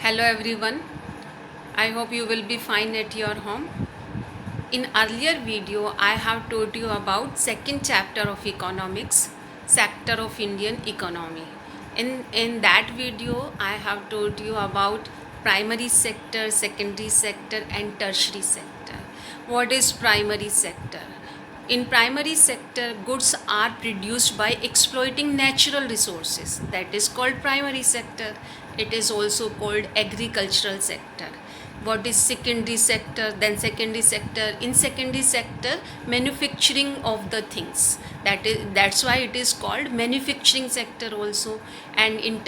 Hello everyone. I hope you will be fine at your home. In earlier video I have told you about second chapter of economics, sector of Indian economy. In that video I have told you about primary sector, secondary sector and tertiary sector. What is primary sector? In primary sector, goods are produced by exploiting natural resources. That is called primary sector. It is also called agricultural sector. What is secondary sector? Then secondary sector. In secondary sector, manufacturing of the things. That's why it is called manufacturing sector also. And in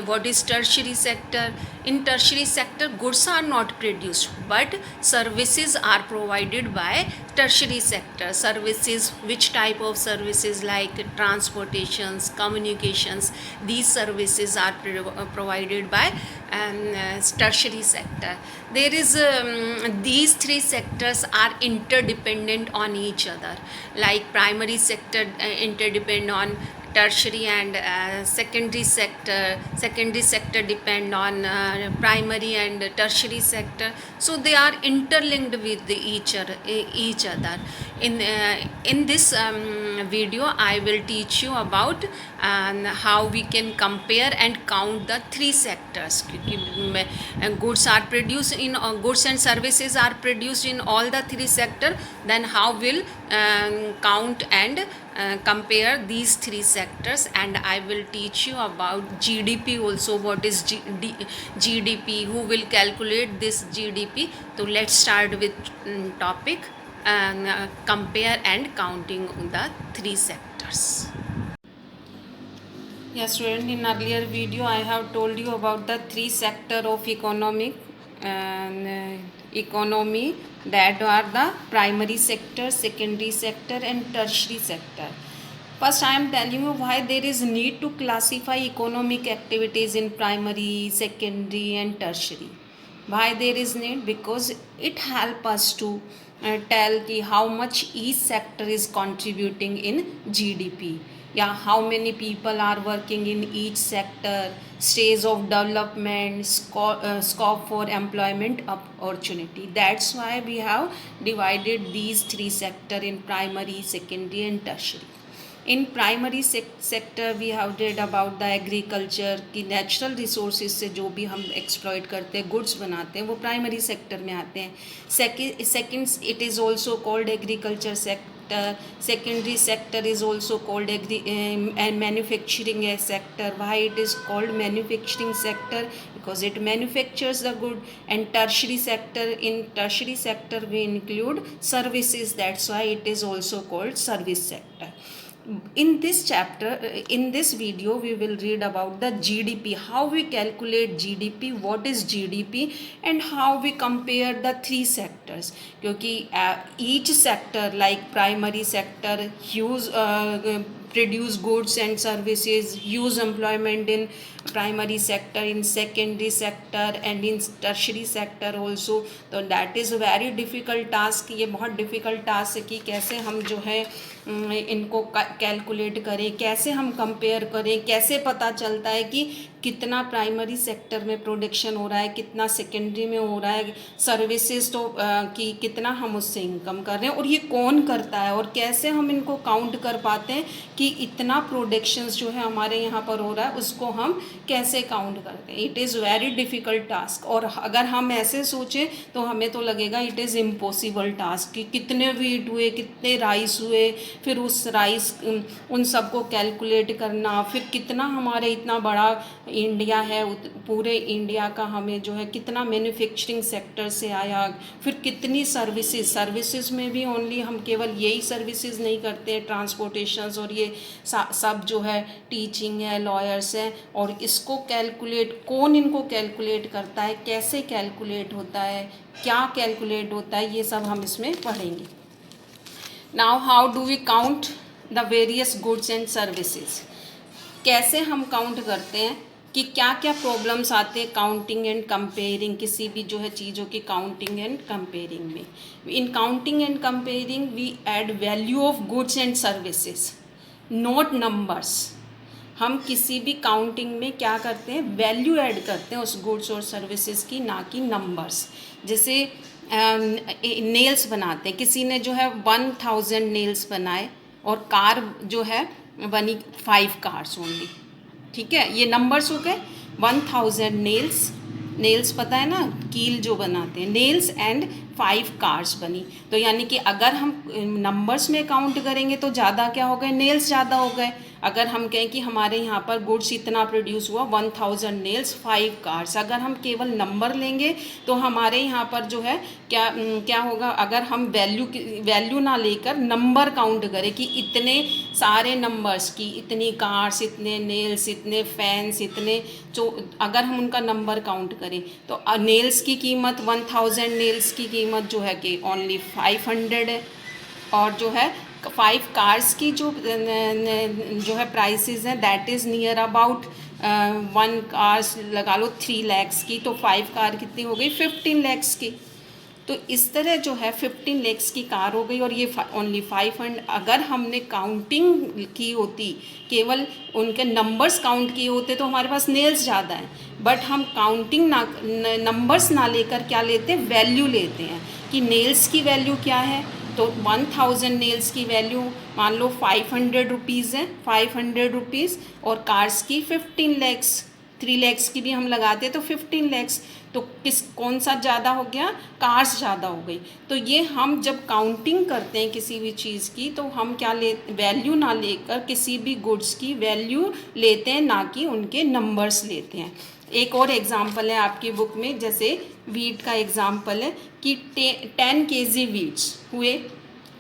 what is tertiary sector? In tertiary sector, goods are not produced, but services are provided by tertiary sector. Services, which type of services? Like transportations, communications, these services are provided by tertiary sector. There is these three sectors are interdependent on each other. Like primary sector interdepend on tertiary and secondary sector depend on primary and tertiary sector, so they are interlinked with each other. In this video I will teach you about how we can compare and count the three sectors. Goods are produced in goods and services are produced in all the three sector, then how will count and compare these three sectors. And I will teach you about GDP also. What is GDP? Who will calculate this GDP? So let's start with topic compare and counting the three sectors. Yes, student, in earlier video I have told you about the three sector of economic economy, that are the primary sector, secondary sector and tertiary sector. First I am telling you why there is need to classify economic activities in primary, secondary and tertiary. Why there is need? Because it help us to tell ki how much each sector is contributing in GDP. Yeah, how many people are working in each sector, stage of development, scope for employment opportunity. That's why we have divided these three sector in primary, secondary and tertiary. In primary sector we have read about the agriculture की natural resources से जो भी हम exploit करते हैं, goods बनाते हैं, वो primary sector में आते हैं. Second it is also called agriculture sector. Secondary sector is also called and manufacturing sector. Why it is called manufacturing sector? Because it manufactures the good. And tertiary sector, in tertiary sector we include services. That's why it is also called service sector. In this chapter, in this video we will read about the GDP, how we calculate GDP, what is GDP and how we compare the three sectors. क्योंकि each sector like primary sector use produce goods and services, use employment in primary sector, in secondary sector and in tertiary sector also. तो that is very difficult task. ये बहुत difficult task है कि कैसे हम जो है इनको कैलकुलेट करें, कैसे हम कंपेयर करें, कैसे पता चलता है कि कितना प्राइमरी सेक्टर में प्रोडक्शन हो रहा है, कितना सेकेंडरी में हो रहा है, सर्विसेज तो कि कितना हम उससे इनकम कर रहे हैं और ये कौन करता है और कैसे हम इनको काउंट कर पाते हैं कि इतना प्रोडक्शंस जो है हमारे यहाँ पर हो रहा है उसको हम कैसे काउंट करते हैं. It is very difficult task. और अगर हम ऐसे सोचें तो हमें तो लगेगा इट इज़ इम्पॉसिबल टास्क कि कितने वीट हुए, कितने राइस हुए, फिर उस राइस उन सबको कैलकुलेट करना, फिर कितना हमारे इतना बड़ा इंडिया है, पूरे इंडिया का हमें जो है कितना मैन्युफैक्चरिंग सेक्टर से आया, फिर कितनी सर्विसेज में भी ओनली हम केवल यही सर्विसेज नहीं करते, ट्रांसपोर्टेशंस और ये सब जो है टीचिंग है, लॉयर्स हैं, और इसको कैलकुलेट कौन इनको कैलकुलेट करता है, कैसे कैलकुलेट होता है, क्या कैलकुलेट होता है, ये सब हम इसमें पढ़ेंगे. Now how do we count the various goods and services. कैसे हम काउंट करते हैं कि क्या क्या प्रॉब्लम्स आते हैं काउंटिंग एंड कंपेयरिंग, किसी भी जो है चीज़ों की काउंटिंग एंड कंपेयरिंग में. In counting and comparing we add value of goods and services, not numbers. हम किसी भी काउंटिंग में क्या करते हैं, वैल्यू ऐड करते हैं उस गुड्स और सर्विसेज की, ना कि नंबर्स। जैसे नेल्स बनाते हैं, किसी ने जो है 1000 नेल्स बनाए और कार जो है बनी 5 कार्स ओनली, ठीक है, ये नंबर्स हो गए। 1000 नेल्स, नेल्स पता है ना, कील जो बनाते हैं, नेल्स एंड 5 कार्स बनी। तो यानी कि अगर हम नंबर्स में काउंट करेंगे तो ज़्यादा क्या हो गए, नेल्स ज़्यादा हो गए। अगर हम कहें कि हमारे यहाँ पर गुड्स इतना प्रोड्यूस हुआ 1000 नेल्स 5 कार्स, अगर हम केवल नंबर लेंगे तो हमारे यहाँ पर जो है क्या होगा, अगर हम वैल्यू ना लेकर नंबर काउंट करें कि इतने सारे नंबर्स की, इतनी कार्स, इतने नेल्स, इतने फैंस, इतने, जो अगर हम उनका नंबर काउंट करें तो नेल्स की कीमत 1000 नेल्स की कीमत जो है कि ओनली 500 है, और जो है 5 कार्स की जो है प्राइसेस हैं that is near about 1 cars लगा लो 3 lakhs की, तो 5 कार कितनी हो गई, 15 lakhs की। तो इस तरह जो है 15 lakhs की कार हो गई, और ये ओनली 500। अगर हमने काउंटिंग की होती, केवल उनके नंबर्स काउंट किए होते तो हमारे पास नेल्स ज़्यादा हैं, बट हम काउंटिंग ना, नंबर्स ना लेकर क्या लेते हैं, वैल्यू लेते हैं कि नेल्स की वैल्यू क्या है। तो 1000 नेल्स की वैल्यू मान लो 500 रुपीज़ है, 500 रुपीज़, और कार्स की 15 lakhs, 3 lakhs की भी हम लगाते तो 15 lakhs। तो कौन सा ज़्यादा हो गया, कार्स ज़्यादा हो गई। तो ये हम जब काउंटिंग करते हैं किसी भी चीज़ की, तो हम क्या वैल्यू ना लेकर किसी भी गुड्स की वैल्यू लेते हैं, ना कि उनके नंबर्स लेते हैं। एक और एग्ज़ाम्पल है आपकी बुक में, जैसे वीट का एग्ज़ाम्पल है कि 10 kg वीट्स हुए,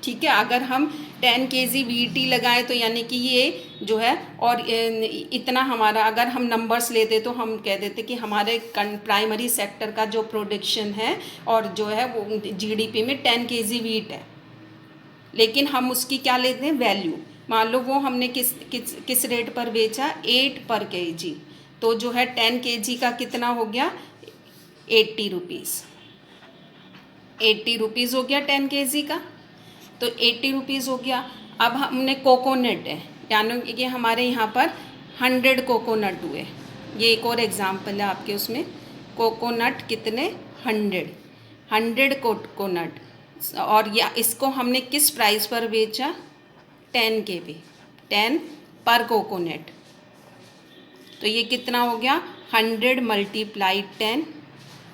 ठीक है। अगर हम 10 kg वीट ही लगाए तो यानी कि ये जो है, और इतना हमारा, अगर हम नंबर्स लेते तो हम कह देते कि हमारे प्राइमरी सेक्टर का जो प्रोडक्शन है और जो है वो जीडीपी में 10 kg वीट है, लेकिन हम उसकी क्या लेते हैं, वैल्यू। मान लो वो हमने किस रेट पर बेचा, 8 पर kg, तो जो है 10 kg का कितना हो गया, 80 रुपीज़। 80 रुपीज़ हो गया 10 kg का, तो 80 रुपीज़ हो गया। अब हमने कोकोनट है, यानी कि हमारे यहाँ पर 100 कोकोनट हुए। ये एक और एग्ज़ाम्पल है आपके उसमें, कोकोनट कितने, 100 कोकोनट, और या इसको हमने किस प्राइस पर बेचा, 10 kg, 10 पर कोकोनट। तो ये कितना हो गया, 100 × 10,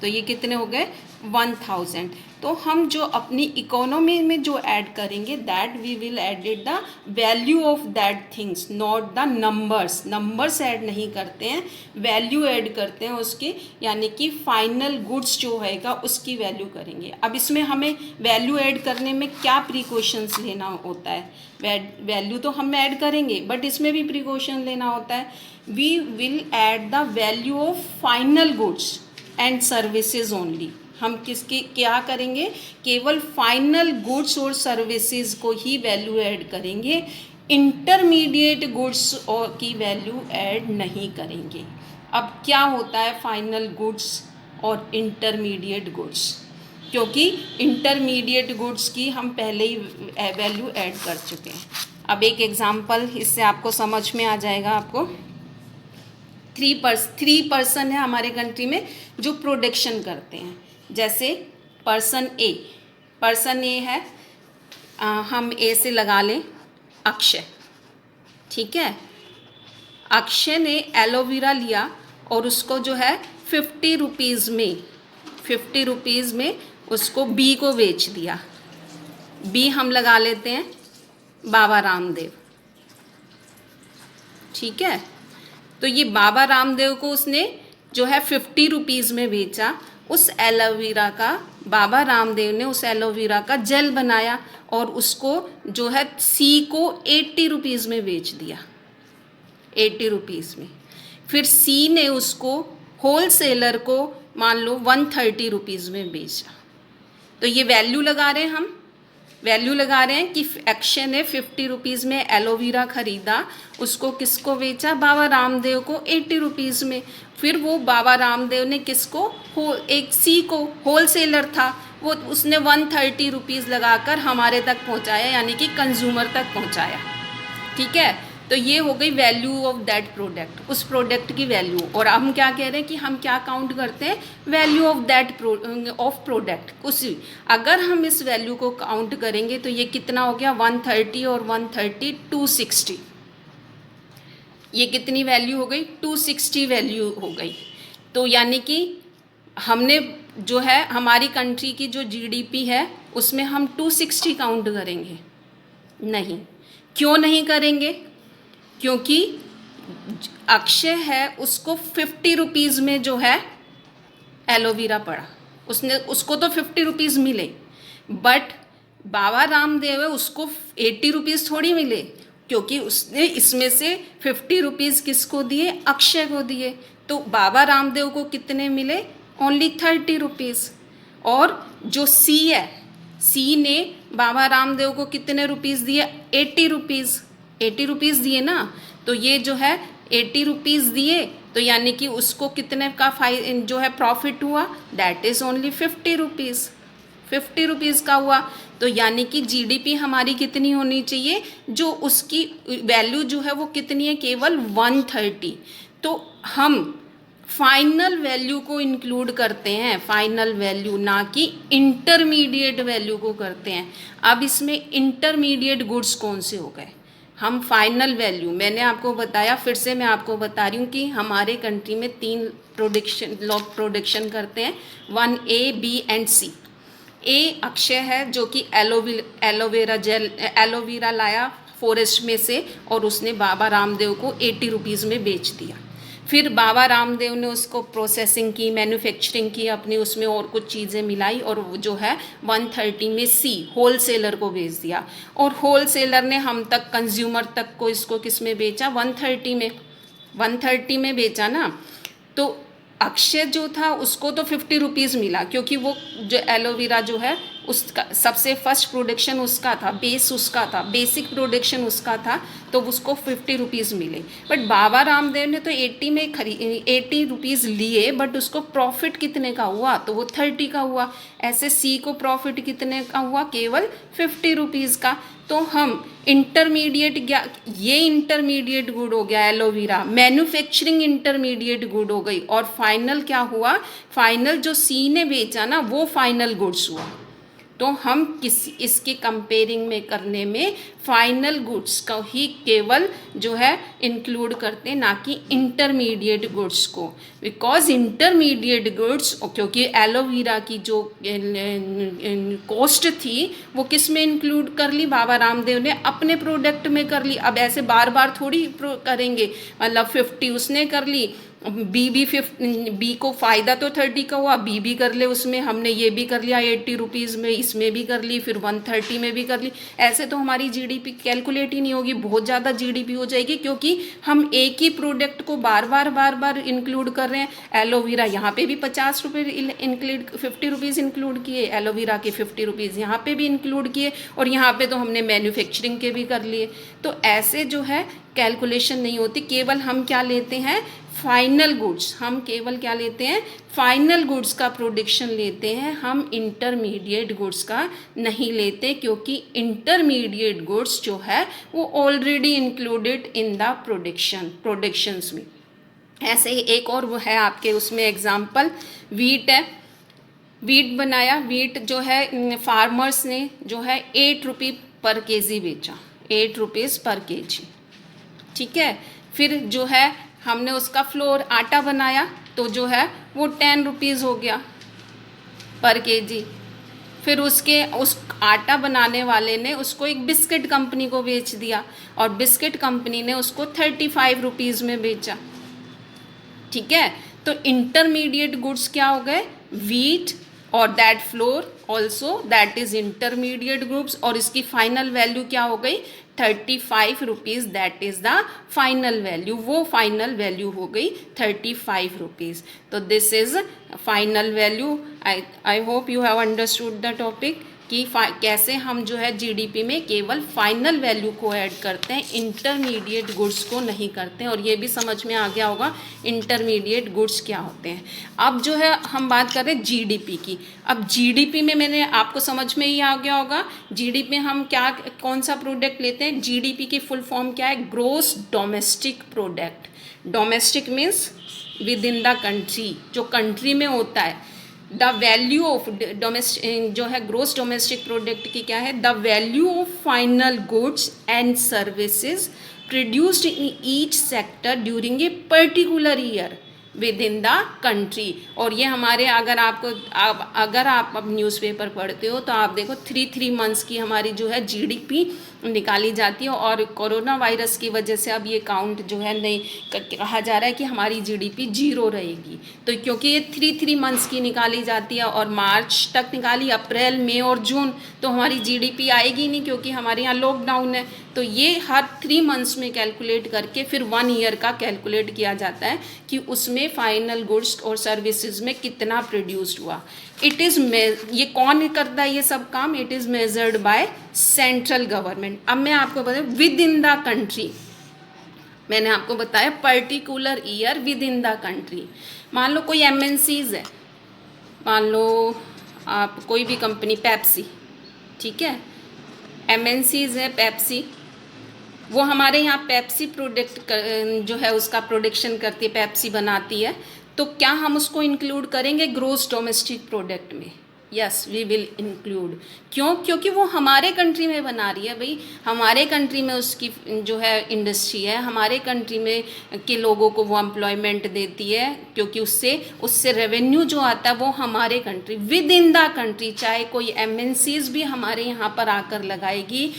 तो ये कितने हो गए, 1000। तो हम जो अपनी इकोनॉमी में जो ऐड करेंगे, that we will added the value of that things, not the numbers. Numbers add नहीं करते हैं, वैल्यू ऐड करते हैं उसकी, यानी कि फाइनल गुड्स जो होएगा उसकी वैल्यू करेंगे। अब इसमें हमें वैल्यू ऐड करने में क्या प्रिकॉशंस लेना होता है, वैल्यू तो हम ऐड करेंगे बट इसमें भी प्रिकॉशन लेना होता है। We will add the value of final goods and services only. हम किसकी क्या करेंगे, केवल फाइनल गुड्स और सर्विसेज को ही वैल्यू ऐड करेंगे, इंटरमीडिएट गुड्स और की वैल्यू ऐड नहीं करेंगे। अब क्या होता है फाइनल गुड्स और इंटरमीडिएट गुड्स, क्योंकि इंटरमीडिएट गुड्स की हम पहले ही वैल्यू ऐड कर चुके हैं। अब एक एग्जांपल, इससे आपको समझ में आ जाएगा। आपको 3 पर्सन है हमारे कंट्री में जो प्रोडक्शन करते हैं। जैसे पर्सन ए है, हम ए से लगा लें अक्षय, ठीक है। अक्षय ने एलोवेरा लिया और उसको जो है 50 रुपीज़ में उसको बी को बेच दिया। बी हम लगा लेते हैं बाबा रामदेव, ठीक है। तो ये बाबा रामदेव को उसने जो है 50 रुपीज़ में बेचा। उस एलोवेरा का, बाबा रामदेव ने उस एलोवेरा का जेल बनाया और उसको जो है सी को 80 रुपीज़ में बेच दिया, 80 रुपीज़ में। फिर सी ने उसको होलसेलर को मान लो 130 रुपीज़ में बेचा। तो ये वैल्यू लगा रहे हैं, हम वैल्यू लगा रहे हैं कि अक्षय ने 50 रुपीज़ में एलोवेरा ख़रीदा, उसको किसको बेचा, बाबा रामदेव को 80 रुपीज़ में। फिर वो बाबा रामदेव ने किसको, एक सी को, होलसेलर था वो, उसने 130 रुपीज़ लगाकर हमारे तक पहुंचाया, यानी कि कंज्यूमर तक पहुंचाया, ठीक है। तो ये हो गई वैल्यू ऑफ दैट प्रोडक्ट, उस प्रोडक्ट की वैल्यू। और अब हम क्या कह रहे हैं कि हम क्या काउंट करते हैं, value of that of product. उसी अगर हम इस वैल्यू को काउंट करेंगे तो ये कितना हो गया, 130 और 130 260, ये कितनी वैल्यू हो गई, 260 वैल्यू हो गई। तो यानी कि हमने जो है हमारी कंट्री की जो जीडीपी है उसमें हम 260 काउंट करेंगे, नहीं। क्यों नहीं करेंगे, क्योंकि अक्षय है उसको 50 रुपीज़ में जो है एलोवेरा पड़ा, उसको तो 50 रुपीज़ मिले, बट बाबा रामदेव है उसको 80 रुपीज़ थोड़ी मिले, क्योंकि उसने इसमें से 50 रुपीज़ किसको दिए, अक्षय को दिए। तो बाबा रामदेव को कितने मिले, ओनली 30 रुपीज़। और जो सी है, सी ने बाबा रामदेव को कितने रुपीज़ दिए, 80 रुपीज़, 80 रुपीज़ दिए ना। तो ये जो है 80 रुपीज़ दिए, तो यानी कि उसको कितने का जो है प्रॉफिट हुआ, that is only 50 rupees, 50 rupees का हुआ। तो यानी कि जीडीपी हमारी कितनी होनी चाहिए, जो उसकी वैल्यू जो है वो कितनी है, केवल 130। तो हम फाइनल वैल्यू को इंक्लूड करते हैं, फाइनल वैल्यू, ना कि इंटरमीडिएट वैल्यू को करते हैं। अब इसमें इंटरमीडिएट गुड्स कौन से हो गए, हम फाइनल वैल्यू, मैंने आपको बताया, फिर से मैं आपको बता रही हूँ कि हमारे कंट्री में 3 लोग प्रोडक्शन करते हैं, 1A B एंड C। ए अक्षय है जो कि एलोवेरा लाया फॉरेस्ट में से और उसने बाबा रामदेव को 80 रुपीज़ में बेच दिया। फिर बाबा रामदेव ने उसको प्रोसेसिंग की, मैन्युफैक्चरिंग की अपनी, उसमें और कुछ चीज़ें मिलाई और जो है 130 में सी होलसेलर को बेच दिया। और होलसेलर ने हम तक, कंज्यूमर तक को इसको किस में बेचा, 130 में, 130 में बेचा ना। तो अक्षय जो था उसको तो 50 रुपीज़ मिला, क्योंकि वो जो एलोवेरा जो है उसका सबसे फर्स्ट प्रोडक्शन उसका था, बेस उसका था, बेसिक प्रोडक्शन उसका था, तो उसको 50 रुपीज़ मिले। बट बाबा रामदेव ने तो 80 में 80 रुपीज़ लिए, बट उसको प्रॉफिट कितने का हुआ, तो वो 30 का हुआ। ऐसे सी को प्रॉफिट कितने का हुआ, केवल 50 रुपीज़ का। तो हम इंटरमीडिएट, ये इंटरमीडिएट गुड हो गया एलोवेरा, मैन्युफैक्चरिंग इंटरमीडिएट गुड हो गई, और फाइनल क्या हुआ, फाइनल जो सी ने बेचा ना वो फाइनल गुड्स हुआ। तो हम किसी इसके कंपेयरिंग में करने में फाइनल गुड्स का ही केवल जो है इंक्लूड करते हैं, ना कि इंटरमीडिएट गुड्स को। बिकॉज इंटरमीडिएट गुड्स, क्योंकि एलोवेरा की जो कॉस्ट थी वो किस में इंक्लूड कर ली, बाबा रामदेव ने अपने प्रोडक्ट में कर ली। अब ऐसे बार बार थोड़ी करेंगे, मतलब 50 उसने कर ली, बी को फ़ायदा तो 30 का हुआ, बी भी कर ले उसमें, हमने ये भी कर लिया 80 रुपीज़ में, इसमें भी कर ली, फिर 130 में भी कर ली। ऐसे तो हमारी जीडीपी कैलकुलेट ही नहीं होगी, बहुत ज़्यादा जीडीपी हो जाएगी, क्योंकि हम एक ही प्रोडक्ट को बार बार इंक्लूड कर रहे हैं। एलोवेरा यहाँ पे भी 50 रुपये इंक्लूड, 50 रुपीज़ इंक्लूड किए, एलोवेरा के 50 रुपीज़ यहाँ पे भी इंक्लूड किए, और यहाँ पे तो हमने मैन्युफैक्चरिंग के भी कर लिए। तो ऐसे जो है कैलकुलेशन नहीं होती, केवल हम क्या लेते हैं, फाइनल गुड्स। हम केवल क्या लेते हैं, फाइनल गुड्स का प्रोडक्शन लेते हैं, हम इंटरमीडिएट गुड्स का नहीं लेते, क्योंकि इंटरमीडिएट गुड्स जो है वो already included in the productions में। ऐसे ही एक और वो है आपके उसमें एग्जाम्पल, वीट है, वीट बनाया, वीट जो है फार्मर्स ने जो है 8 रुपये पर केजी बेचा, 8 रुपीज़ पर केजी, ठीक है। फिर जो है हमने उसका फ्लोर आटा बनाया, तो जो है वो 10 रुपीज़ हो गया पर केजी। फिर उस आटा बनाने वाले ने उसको एक बिस्किट कंपनी को बेच दिया, और बिस्किट कंपनी ने उसको 35 रुपीज़ में बेचा, ठीक है। तो इंटरमीडिएट गुड्स क्या हो गए, वीट और that floor also, that is intermediate groups, और इसकी फाइनल वैल्यू क्या हो गई, 35 rupees, that is the final value, वो फाइनल वैल्यू हो गई 35 रुपीज़। तो this is final value. I hope you have understood the topic. कि कैसे हम जो है जीडीपी में केवल फाइनल वैल्यू को ऐड करते हैं, इंटरमीडिएट गुड्स को नहीं करते हैं। और ये भी समझ में आ गया होगा इंटरमीडिएट गुड्स क्या होते हैं। अब जो है हम बात कर रहे हैं जीडीपी की। अब जीडीपी में मैंने आपको समझ में ही आ गया होगा, जीडीपी में हम क्या कौन सा प्रोडक्ट लेते हैं। जीडीपी की फुल फॉर्म क्या है, gross domestic product. Domestic means within the country, जो कंट्री में होता है। द वैल्यू ऑफ डोमेस्टिक जो है ग्रोस डोमेस्टिक प्रोडक्ट की क्या है, the value of final goods and services produced in each sector during a particular year with in the country. और ये हमारे अगर आप अब न्यूज़पेपर पढ़ते हो तो आप देखो 3 मंथ्स की हमारी जो है जीडीपी निकाली जाती है। और कोरोना वायरस की वजह से अब ये काउंट जो है नहीं कहा जा रहा है कि हमारी जीडीपी 0 रहेगी। तो क्योंकि ये 3 मंथ्स की निकाली जाती है और मार्च तक निकाली, अप्रैल मई और जून, तो हमारी जीडीपी आएगी नहीं क्योंकि हमारे यहाँ लॉकडाउन है। तो ये हर 3 मंथ्स में कैलकुलेट करके फिर 1 ईयर का कैलकुलेट किया जाता है कि उसमें फाइनल गुड्स और सर्विसेज में कितना प्रोड्यूस्ड हुआ। इट इज़ ये कौन करता है ये सब काम, it is measured by central government. अब मैं आपको बताऊँ विद इन द कंट्री, मैंने आपको बताया particular year with in the country. मान लो कोई एमएनसीज है, मान लो आप कोई भी कंपनी, पेप्सी, ठीक है, एमएनसीज है पेप्सी, वो हमारे यहाँ पेप्सी प्रोडक्ट जो है उसका प्रोडक्शन करती है, पेप्सी बनाती है। तो क्या हम उसको इंक्लूड करेंगे ग्रोस डोमेस्टिक प्रोडक्ट में? Yes, we will include. क्यों? क्योंकि वो हमारे कंट्री में बना रही है भाई, हमारे कंट्री में उसकी जो है इंडस्ट्री है, हमारे कंट्री में के लोगों को वो एम्प्लॉयमेंट देती है, क्योंकि उससे रेवेन्यू जो आता है वो हमारे country with in the country. चाहे कोई एमएनसीज भी हमारे यहाँ पर आकर लगाएगी,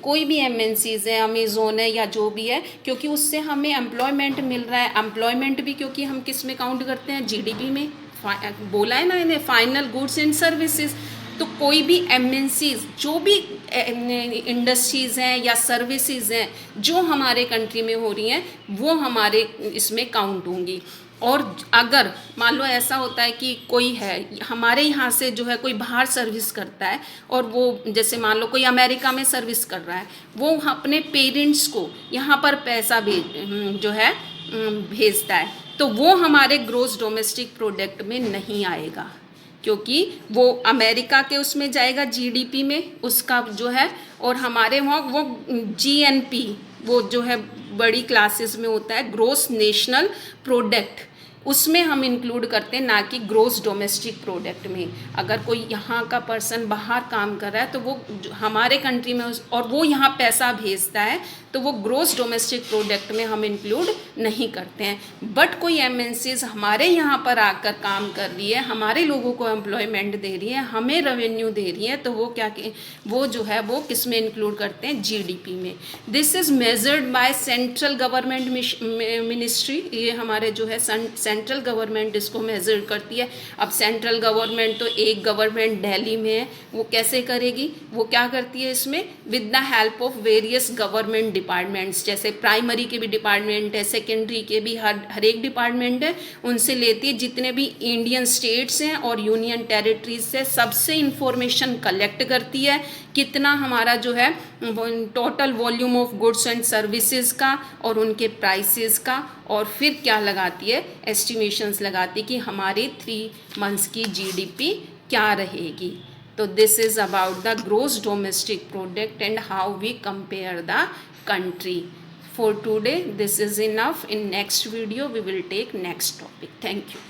कोई भी एमएनसीज है, अमेजोन है या जो भी है, क्योंकि उससे हमें एम्प्लॉयमेंट मिल रहा है। एम्प्लॉयमेंट भी क्योंकि हम किस में काउंट करते हैं, जीडीपी में। बोला है ना इन्हें फाइनल गुड्स एंड सर्विसेज। तो कोई भी एमएनसीज, जो भी इंडस्ट्रीज़ हैं या सर्विसेज हैं जो हमारे कंट्री में हो रही हैं, वो हमारे इसमें काउंट होंगी। और अगर मान लो ऐसा होता है कि कोई है हमारे यहाँ से जो है कोई बाहर सर्विस करता है, और वो जैसे मान लो कोई अमेरिका में सर्विस कर रहा है, वो अपने पेरेंट्स को यहाँ पर पैसा भेजता है, तो वो हमारे ग्रोस डोमेस्टिक प्रोडक्ट में नहीं आएगा, क्योंकि वो अमेरिका के उसमें जाएगा जीडीपी में उसका जो है, और हमारे वहाँ वो जीएनपी वो जो है बड़ी क्लासेस में होता है, ग्रोस नेशनल प्रोडक्ट, उसमें हम इंक्लूड करते हैं, ना कि ग्रोस डोमेस्टिक प्रोडक्ट में। अगर कोई यहाँ का पर्सन बाहर काम कर रहा है तो वो हमारे कंट्री में और वो यहाँ पैसा भेजता है, तो वो ग्रोस डोमेस्टिक प्रोडक्ट में हम इंक्लूड नहीं करते हैं। बट कोई एमएनसीज हमारे यहाँ पर आकर काम कर रही है, हमारे लोगों को एम्प्लॉयमेंट दे रही है, हमें रेवेन्यू दे रही है, तो वो जो है वो किस में इंक्लूड करते हैं, जीडीपी में। This is measured by central government ministry. ये हमारे जो है सेंट्रल गवर्नमेंट इसको मेजर करती है। अब सेंट्रल गवर्नमेंट तो एक गवर्नमेंट दिल्ली में है, वो कैसे करेगी, वो क्या करती है इसमें, with the help of various government departments, जैसे प्राइमरी के भी डिपार्टमेंट है, सेकेंडरी के भी, हर एक डिपार्टमेंट है, उनसे लेती है। जितने भी इंडियन स्टेट्स हैं और यूनियन टेरिटरीज से सबसे इंफॉर्मेशन कलेक्ट करती है, कितना हमारा जो है total volume of goods and services का और उनके प्राइसेस का, और फिर क्या लगाती है, एस्टिमेशंस लगाती है कि हमारी 3 मंथ्स की जीडीपी क्या रहेगी। तो this is about the gross domestic product and how we compare the country. For today this is enough. In next video we will take next topic. Thank you.